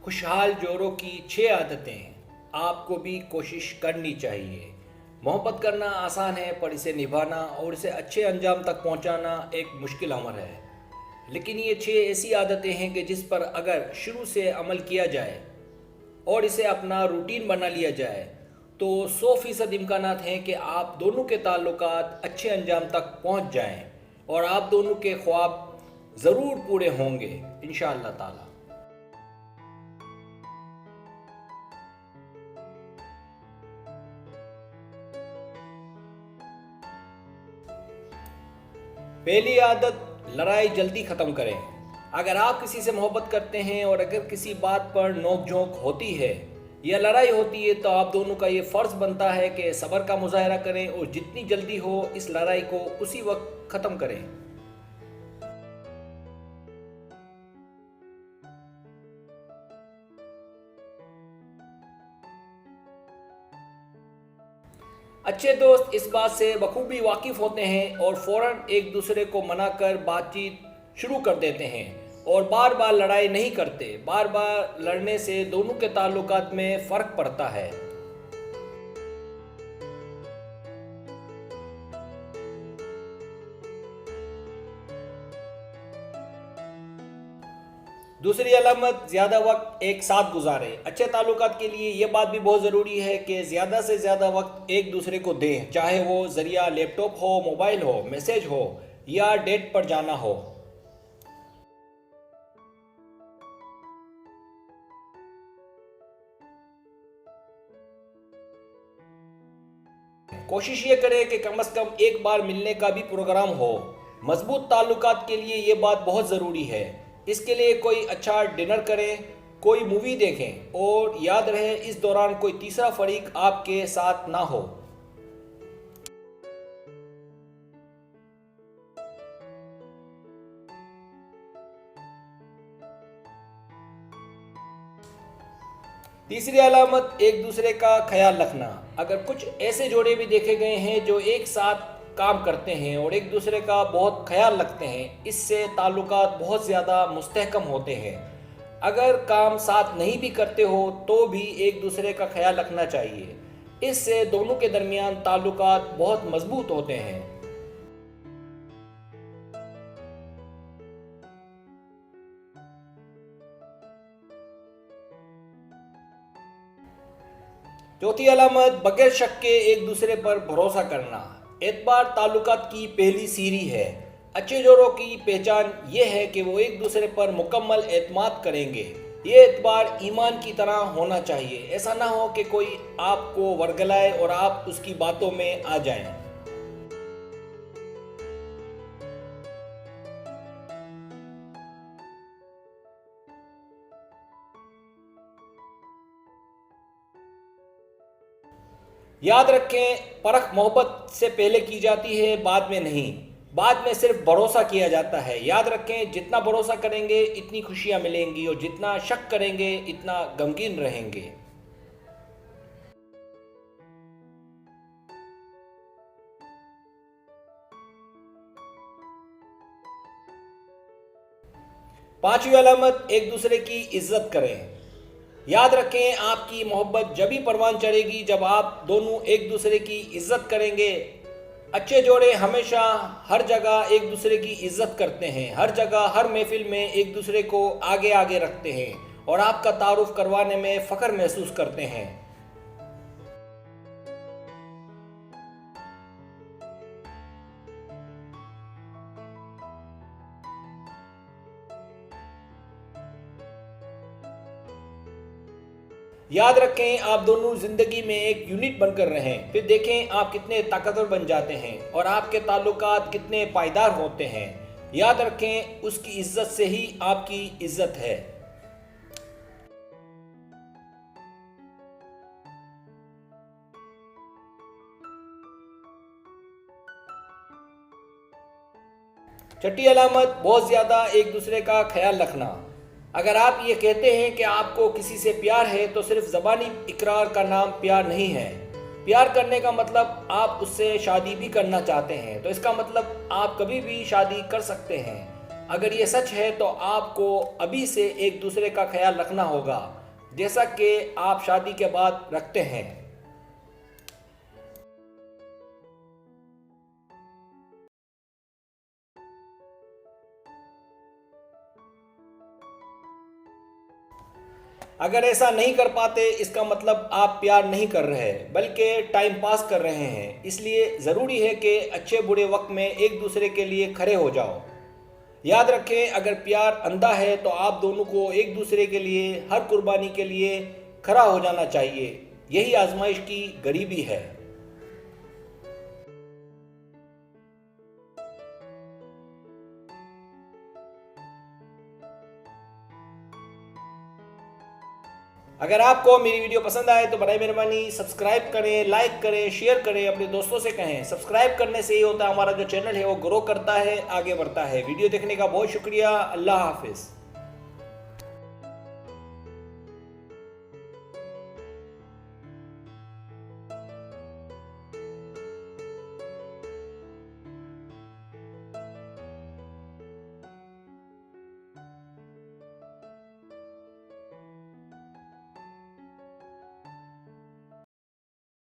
खुशहाल जोड़ों की 6 आदतें आपको भी कोशिश करनी चाहिए। मोहब्बत करना आसान है, पर इसे निभाना और इसे अच्छे अंजाम तक पहुंचाना एक मुश्किल अमर है। लेकिन ये 6 ऐसी आदतें हैं कि जिस पर अगर शुरू से अमल किया जाए और इसे अपना रूटीन बना लिया जाए तो 100% इम्कानात हैं कि आप दोनों के ताल्लुकात अच्छे अंजाम तक पहुंच जाएं और आप दोनों के ख्वाब ज़रूर पूरे होंगे इंशाअल्लाह ताला। पहली आदत, लड़ाई जल्दी ख़त्म करें। अगर आप किसी से मोहब्बत करते हैं और अगर किसी बात पर नोक झोंक होती है या लड़ाई होती है तो आप दोनों का ये फ़र्ज़ बनता है कि सब्र का मुजाहरा करें और जितनी जल्दी हो इस लड़ाई को उसी वक्त ख़त्म करें। अच्छे दोस्त इस बात से बखूबी वाकिफ़ होते हैं और फ़ौरन एक दूसरे को मनाकर बातचीत शुरू कर देते हैं और बार बार लड़ाई नहीं करते। बार बार लड़ने से दोनों के ताल्लुकात में फ़र्क पड़ता है। दूसरी अलामत, ज़्यादा वक्त एक साथ गुजारें। अच्छे ताल्लुकात के लिए ये बात भी बहुत ज़रूरी है कि ज़्यादा से ज़्यादा वक्त एक दूसरे को दें, चाहे वो ज़रिया लैपटॉप हो, मोबाइल हो, मैसेज हो या डेट पर जाना हो। कोशिश ये करें कि कम से कम एक बार मिलने का भी प्रोग्राम हो। मजबूत ताल्लुकात के लिए ये बात बहुत ज़रूरी है। इसके लिए कोई अच्छा डिनर करें, कोई मूवी देखें और याद रहे इस दौरान कोई तीसरा फरीक आपके साथ ना हो। तीसरी अलामत, एक दूसरे का ख्याल रखना। अगर कुछ ऐसे जोड़े भी देखे गए हैं जो एक साथ काम करते हैं और एक दूसरे का बहुत ख्याल रखते हैं, इससे ताल्लुकात बहुत ज़्यादा मुस्तहकम होते हैं। अगर काम साथ नहीं भी करते हो तो भी एक दूसरे का ख्याल रखना चाहिए। इससे दोनों के दरमियान ताल्लुकात बहुत मजबूत होते हैं। चौथी अलामत, बगैर शक के एक दूसरे पर भरोसा करना। एतबार ताल्लुकात की पहली सीढ़ी है। अच्छे जोड़ों की पहचान ये है कि वो एक दूसरे पर मुकम्मल एतमाद करेंगे। ये एतबार ईमान की तरह होना चाहिए। ऐसा ना हो कि कोई आपको वर्गलाए और आप उसकी बातों में आ जाएं। याद रखें, परख मोहब्बत से पहले की जाती है, बाद में नहीं। बाद में सिर्फ भरोसा किया जाता है। याद रखें, जितना भरोसा करेंगे इतनी खुशियां मिलेंगी और जितना शक करेंगे इतना गमगीन रहेंगे। पांचवी अलामत, एक दूसरे की इज्जत करें। याद रखें, आपकी मोहब्बत जब ही परवान चढ़ेगी जब आप दोनों एक दूसरे की इज्जत करेंगे। अच्छे जोड़े हमेशा हर जगह एक दूसरे की इज्जत करते हैं, हर जगह हर महफिल में एक दूसरे को आगे आगे रखते हैं और आपका तारुफ करवाने में फ़ख्र महसूस करते हैं। याद रखें, आप दोनों जिंदगी में एक यूनिट बनकर रहें, फिर देखें आप कितने ताकतवर बन जाते हैं और आपके ताल्लुकात कितने पायदार होते हैं। याद रखें, उसकी इज्जत से ही आपकी इज्जत है। छठी अलामत, बहुत ज़्यादा एक दूसरे का ख्याल रखना। अगर आप ये कहते हैं कि आपको किसी से प्यार है तो सिर्फ ज़बानी इकरार का नाम प्यार नहीं है। प्यार करने का मतलब आप उससे शादी भी करना चाहते हैं, तो इसका मतलब आप कभी भी शादी कर सकते हैं। अगर ये सच है तो आपको अभी से एक दूसरे का ख्याल रखना होगा, जैसा कि आप शादी के बाद रखते हैं। अगर ऐसा नहीं कर पाते, इसका मतलब आप प्यार नहीं कर रहे बल्कि टाइम पास कर रहे हैं। इसलिए ज़रूरी है कि अच्छे बुरे वक्त में एक दूसरे के लिए खड़े हो जाओ। याद रखें, अगर प्यार अंधा है तो आप दोनों को एक दूसरे के लिए हर कुर्बानी के लिए खड़ा हो जाना चाहिए। यही आजमाइश की गरीबी है। अगर आपको मेरी वीडियो पसंद आए तो बड़ी मेहरबानी सब्सक्राइब करें, लाइक करें, शेयर करें, अपने दोस्तों से कहें। सब्सक्राइब करने से ही होता है, हमारा जो चैनल है वो ग्रो करता है, आगे बढ़ता है। वीडियो देखने का बहुत शुक्रिया। अल्लाह हाफिज़।